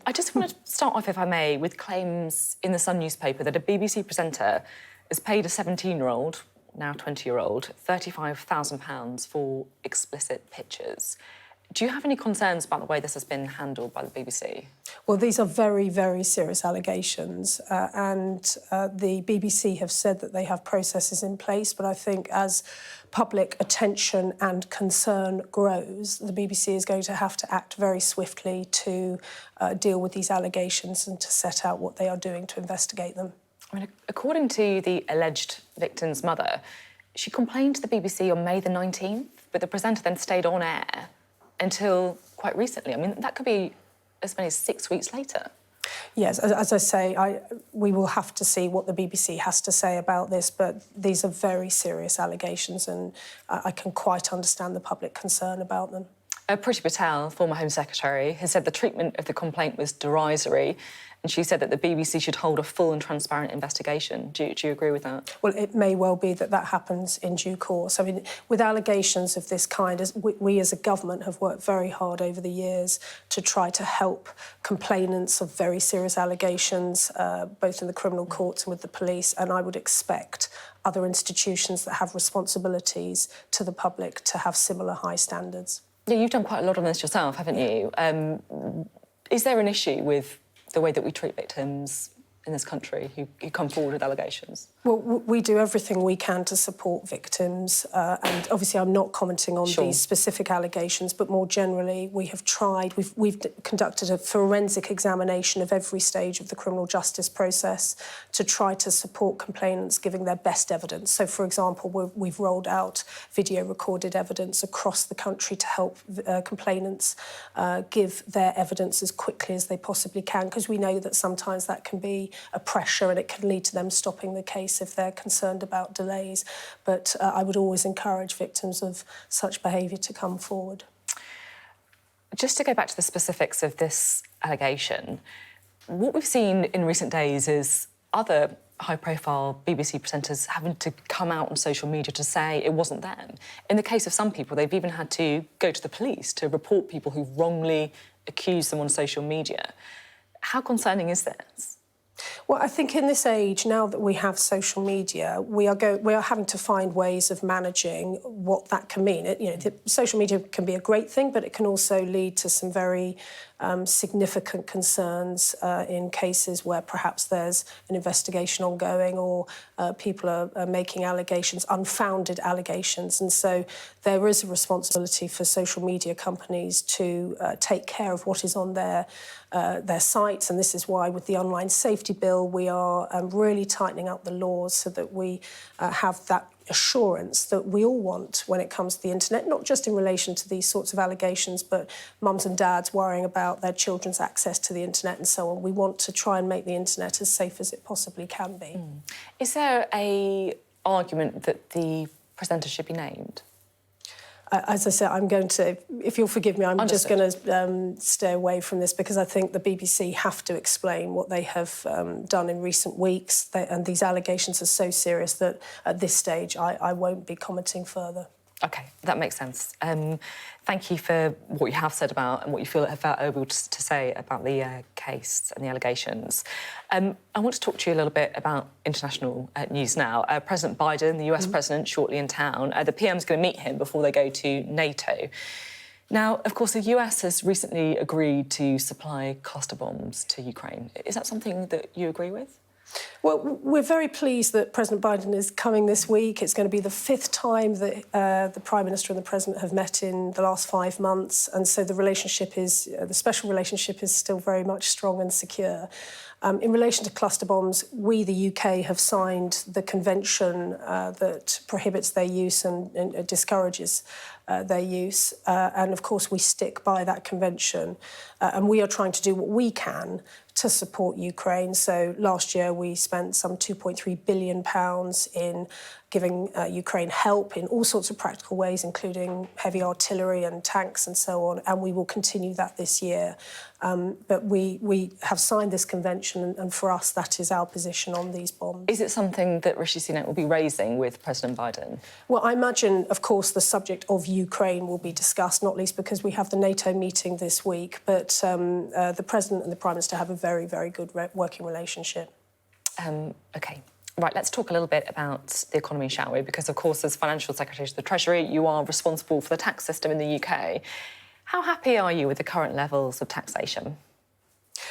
I just want to start off, if I may, with claims in the Sun newspaper that a BBC presenter has paid a 17-year-old, now 20-year-old, £35,000 for explicit pictures. Do you have any concerns about the way this has been handled by the BBC? Well, these are very, very serious allegations, and the BBC have said that they have processes in place, but I think as public attention and concern grows, the BBC is going to have to act very swiftly to deal with these allegations and to set out what they are doing to investigate them. I mean, according to the alleged victim's mother, she complained to the BBC on May the 19th, but the presenter then stayed on air until quite recently. I mean, that could be as many as 6 weeks later. Yes, as I say, we will have to see what the BBC has to say about this, but these are very serious allegations and I can quite understand the public concern about them. Priti Patel, former Home Secretary, has said the treatment of the complaint was derisory, and she said that the BBC should hold a full and transparent investigation. Do you agree with that? Well, it may well be that that happens in due course. I mean, with allegations of this kind, we as a government have worked very hard over the years to try to help complainants of very serious allegations, both in the criminal courts and with the police, and I would expect other institutions that have responsibilities to the public to have similar high standards. Yeah, you've done quite a lot on this yourself, haven't you? Is there an issue with the way that we treat victims in this country who come forward with allegations? Well, we do everything we can to support victims, and obviously I'm not commenting on these specific allegations, but more generally we have tried, we've conducted a forensic examination of every stage of the criminal justice process to try to support complainants giving their best evidence. So, for example, we've rolled out video recorded evidence across the country to help complainants give their evidence as quickly as they possibly can, because we know that sometimes that can be a pressure and it can lead to them stopping the case if they're concerned about delays. But I would always encourage victims of such behaviour to come forward. Just to go back to the specifics of this allegation, what we've seen in recent days is other high-profile BBC presenters having to come out on social media to say it wasn't them. In the case of some people, they've even had to go to the police to report people who wrongly accuse them on social media. How concerning is this? Well, I think in this age, now that we have social media, we are having to find ways of managing what that can mean. Social media can be a great thing, but it can also lead to some very significant concerns in cases where perhaps there's an investigation ongoing or people are making allegations, unfounded allegations. And so there is a responsibility for social media companies to take care of what is on their sites. And this is why with the online safety bill, we are really tightening up the laws so that we have that assurance that we all want when it comes to the internet, not just in relation to these sorts of allegations, but mums and dads worrying about their children's access to the internet and so on. We want to try and make the internet as safe as it possibly can be. Is there an argument that the presenter should be named? As I said, I'm going to, if you'll forgive me, I'm Understood. just going to stay away from this because I think the BBC have to explain what they have done in recent weeks. And these allegations are so serious that at this stage I won't be commenting further. OK, that makes sense. Thank you for what you have said about and what you felt able to say about the case and the allegations. I want to talk to you a little bit about international news now. President Biden, the US president, shortly in town. The PM's going to meet him before they go to NATO. Now, of course, the US has recently agreed to supply cluster bombs to Ukraine. Is that something that you agree with? Well, we're very pleased that President Biden is coming this week. It's going to be the 5th time that the Prime Minister and the President have met in the last 5 months, and so the relationship is, the special relationship is still very much strong and secure. In relation to cluster bombs, we, the UK, have signed the convention that prohibits their use and discourages their use. And, of course, we stick by that convention. And we are trying to do what we can to support Ukraine. So last year we spent some £2.3 billion in giving Ukraine help in all sorts of practical ways, including heavy artillery and tanks and so on, and we will continue that this year. But we have signed this convention, and for us, that is our position on these bombs. Is it something that Rishi Sunak will be raising with President Biden? Well, I imagine, of course, the subject of Ukraine will be discussed, not least because we have the NATO meeting this week, but the President and the Prime Minister have a very, very good working relationship. OK. Right, let's talk a little bit about the economy, shall we? Because, of course, as Financial Secretary to the Treasury, you are responsible for the tax system in the UK. How happy are you with the current levels of taxation?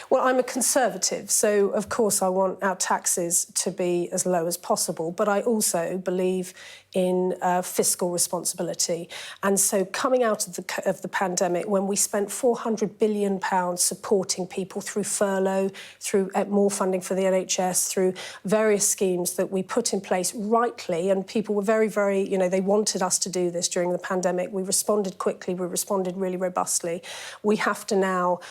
Well, I'm a Conservative, so of course I want our taxes to be as low as possible, but I also believe in fiscal responsibility. And so coming out of the pandemic, when we spent £400 billion supporting people through furlough, through more funding for the NHS, through various schemes that we put in place rightly, and people were very, very, they wanted us to do this during the pandemic. We responded quickly, we responded really robustly. We have to now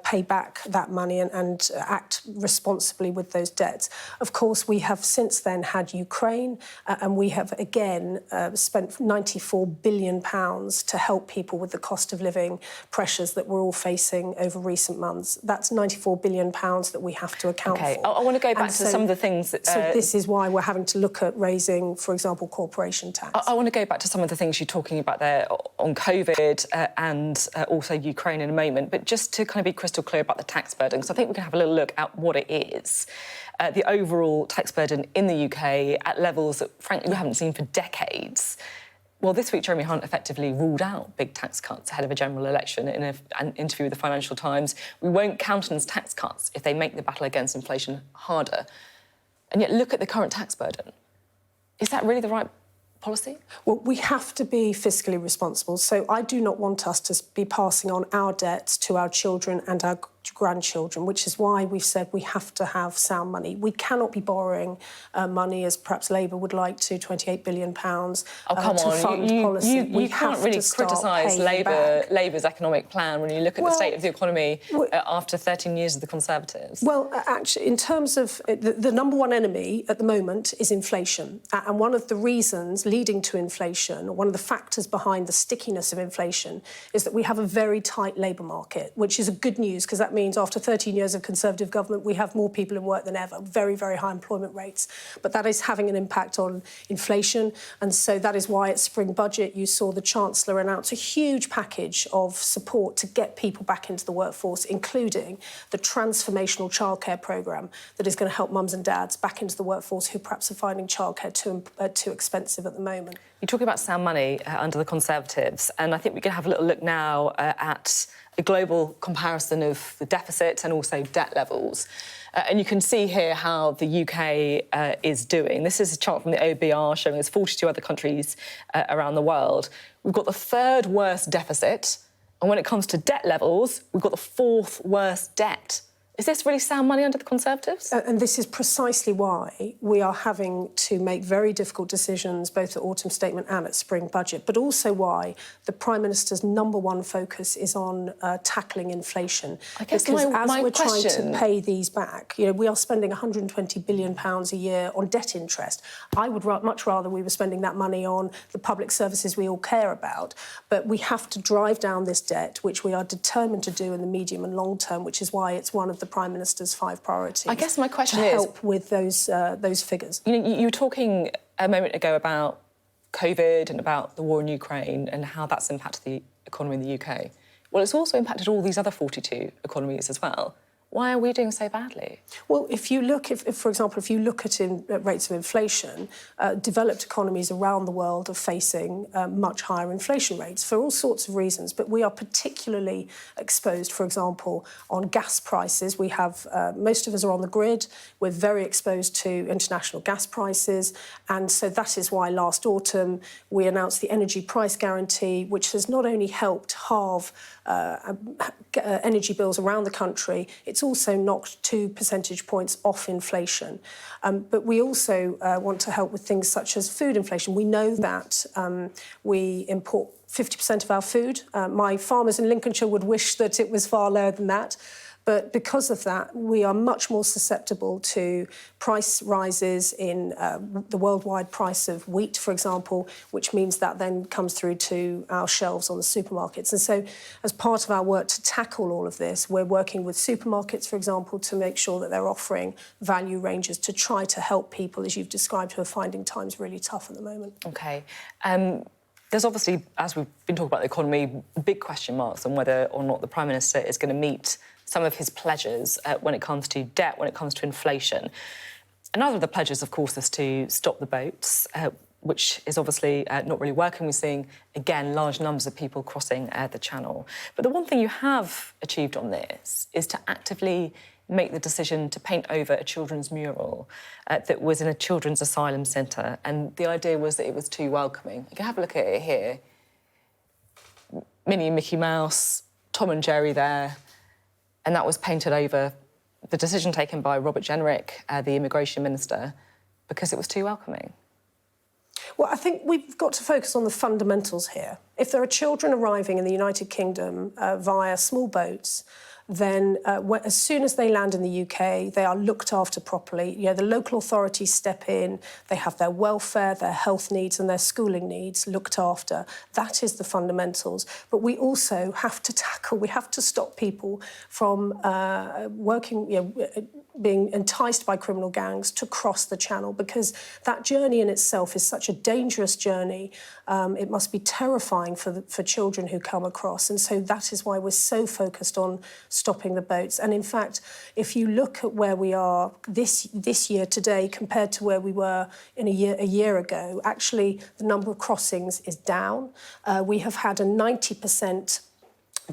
pay back that money and act responsibly with those debts. Of course, we have since then had Ukraine, and we have again spent £94 billion to help people with the cost of living pressures that we're all facing over recent months. That's £94 billion that we have to account for. I want to go back to some of the things that... So this is why we're having to look at raising, for example, corporation tax. I want to go back to some of the things you're talking about there on COVID and also Ukraine in a moment, but just to kind of be crystal clear about the tax burden, because I think we can have a little look at what it is. The overall tax burden in the UK at levels that, frankly, we haven't seen for decades. Well, this week, Jeremy Hunt effectively ruled out big tax cuts ahead of a general election in an interview with the Financial Times. We won't countenance tax cuts if they make the battle against inflation harder. And yet, look at the current tax burden. Is that really the right policy? Well, we have to be fiscally responsible. So I do not want us to be passing on our debts to our children and our grandchildren, which is why we've said we have to have sound money. We cannot be borrowing money, as perhaps Labour would like to, £28 billion to fund policy. You can't really criticise Labour's economic plan when you look at the state of the economy after 13 years of the Conservatives. Well, actually, in terms of the number one enemy at the moment is inflation. And one of the reasons leading to inflation, one of the factors behind the stickiness of inflation, is that we have a very tight labour market, which is a good news, because that means after 13 years of Conservative government, we have more people in work than ever, very, very high employment rates. But that is having an impact on inflation. And so that is why at spring budget, you saw the Chancellor announce a huge package of support to get people back into the workforce, including the transformational childcare programme that is going to help mums and dads back into the workforce who perhaps are finding childcare too expensive at the moment. You're talking about sound money under the Conservatives, and I think we can have a little look now at a global comparison of the deficit and also debt levels. And you can see here how the UK is doing. This is a chart from the OBR showing us 42 other countries around the world. We've got the third worst deficit, and when it comes to debt levels, we've got the fourth worst debt. Is this really sound money under the Conservatives? And this is precisely why we are having to make very difficult decisions, both at autumn statement and at spring budget, but also why the Prime Minister's number one focus is on tackling inflation. I guess because as we're trying to pay these back, we are spending £120 billion a year on debt interest. I would much rather we were spending that money on the public services we all care about. But we have to drive down this debt, which we are determined to do in the medium and long term, which is why it's one of the Prime Minister's 5 priorities. I guess my question is... to help with those figures. You were talking a moment ago about COVID and about the war in Ukraine and how that's impacted the economy in the UK. Well, it's also impacted all these other 42 economies as well. Why are we doing so badly? Well, if you look, for example, if you look at rates of inflation, developed economies around the world are facing much higher inflation rates for all sorts of reasons. But we are particularly exposed, for example, on gas prices. We have, most of us are on the grid. We're very exposed to international gas prices. And so that is why last autumn we announced the energy price guarantee, which has not only helped halve energy bills around the country, it's also knocked 2 percentage points off inflation. But we also want to help with things such as food inflation. We know that we import 50% of our food. My farmers in Lincolnshire would wish that it was far lower than that. But because of that, we are much more susceptible to price rises in the worldwide price of wheat, for example, which means that then comes through to our shelves on the supermarkets. And so as part of our work to tackle all of this, we're working with supermarkets, for example, to make sure that they're offering value ranges to try to help people, as you've described, who are finding times really tough at the moment. OK. There's obviously, as we've been talking about the economy, big question marks on whether or not the Prime Minister is going to meet some of his pledges when it comes to debt, when it comes to inflation. Another of the pledges, of course, is to stop the boats, which is obviously not really working. We're seeing, again, large numbers of people crossing the Channel. But the one thing you have achieved on this is to actively make the decision to paint over a children's mural that was in a children's asylum centre. And the idea was that it was too welcoming. You can have a look at it here. Minnie and Mickey Mouse, Tom and Jerry there. And that was painted over, the decision taken by Robert Jenrick, the immigration minister, because it was too welcoming. Well, I think we've got to focus on the fundamentals here. If there are children arriving in the United Kingdom via small boats, then as soon as they land in the UK, they are looked after properly. You know, the local authorities step in, they have their welfare, their health needs and their schooling needs looked after. That is the fundamentals. But we also have to stop people from being enticed by criminal gangs to cross the Channel, because that journey in itself is such a dangerous journey. It must be terrifying for children who come across. And so that is why we're so focused on stopping the boats. And in fact, if you look at where we are this year today compared to where we were in a year ago, actually the number of crossings is down. We have had a 90%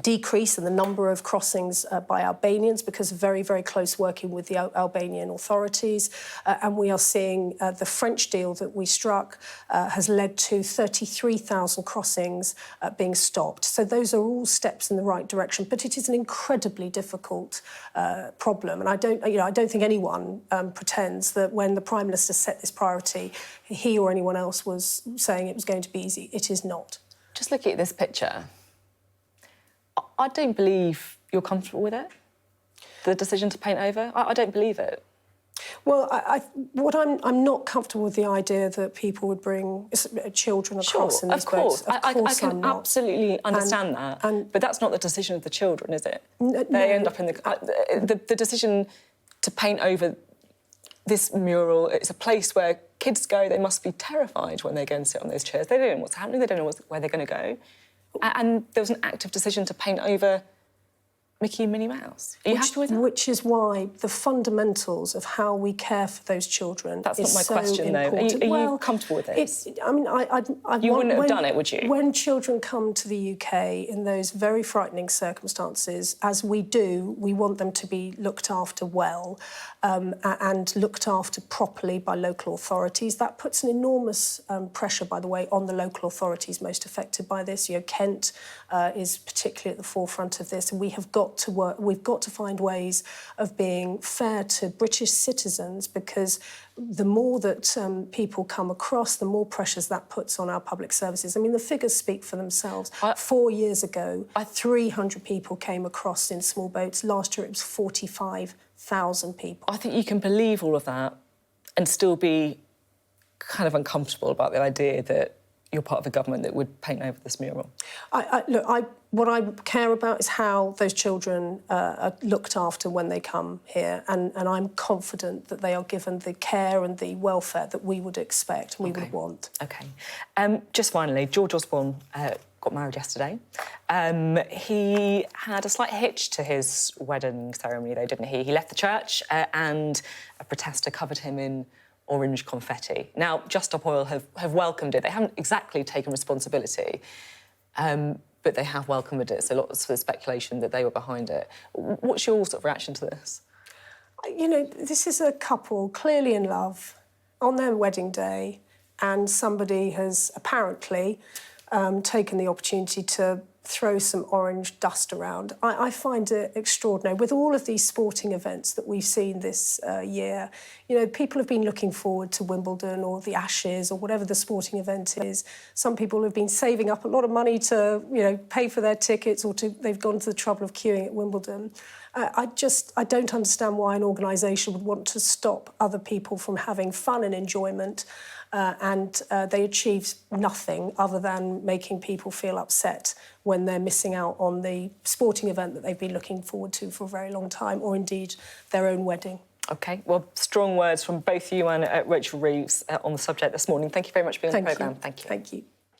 decrease in the number of crossings by Albanians because of very, very close working with the Albanian authorities. And we are seeing the French deal that we struck has led to 33,000 crossings being stopped. So those are all steps in the right direction, but it is an incredibly difficult problem. And I don't think anyone pretends that when the Prime Minister set this priority, he or anyone else was saying it was going to be easy. It is not. Just looking at this picture, I don't believe you're comfortable with it, the decision to paint over. I don't believe it. Well, I'm not comfortable with the idea that people would bring children across in these boats. I can absolutely understand that, but that's not the decision of the children, is it? They end up in the decision to paint over this mural. It's a place where kids go. They must be terrified when they go and sit on those chairs. They don't know what's happening. They don't know where they're going to go. And there was an active decision to paint over Mickey and Minnie Mouse. Are you happy with that? Which is why the fundamentals of how we care for those children That's is not my so question, important. though. Are you comfortable with this? You wouldn't have done it, would you? When children come to the UK in those very frightening circumstances, as we do, we want them to be looked after well and looked after properly by local authorities. That puts an enormous pressure, by the way, on the local authorities most affected by this. You know, Kent is particularly at the forefront of this, and we have got to work. We've got to find ways of being fair to British citizens, because the more that people come across, the more pressures that puts on our public services. I mean, the figures speak for themselves. 4 years ago, 300 people came across in small boats. Last year, it was 45,000 people. I think you can believe all of that and still be kind of uncomfortable about the idea that you're part of a government that would paint over this mural. What I care about is how those children are looked after when they come here, and I'm confident that they are given the care and the welfare that we would expect and we would want. OK. Just finally, George Osborne got married yesterday. He had a slight hitch to his wedding ceremony, though, didn't he? He left the church and a protester covered him in orange confetti. Now, Just Stop Oil have welcomed it. They haven't exactly taken responsibility, but they have welcomed it, so lots of speculation that they were behind it. What's your sort of reaction to this? You know, this is a couple clearly in love on their wedding day, and somebody has apparently taken the opportunity to throw some orange dust around. I find it extraordinary. With all of these sporting events that we've seen this year, you know, people have been looking forward to Wimbledon or the Ashes or whatever the sporting event is. Some people have been saving up a lot of money to, you know, pay for their tickets, or they've gone to the trouble of queuing at Wimbledon. I don't understand why an organisation would want to stop other people from having fun and enjoyment, and they achieve nothing other than making people feel upset when they're missing out on the sporting event that they've been looking forward to for a very long time, or indeed their own wedding. OK, well, strong words from both you and Rachel Reeves on the subject this morning. Thank you very much for being on the programme. Thank you. Thank you.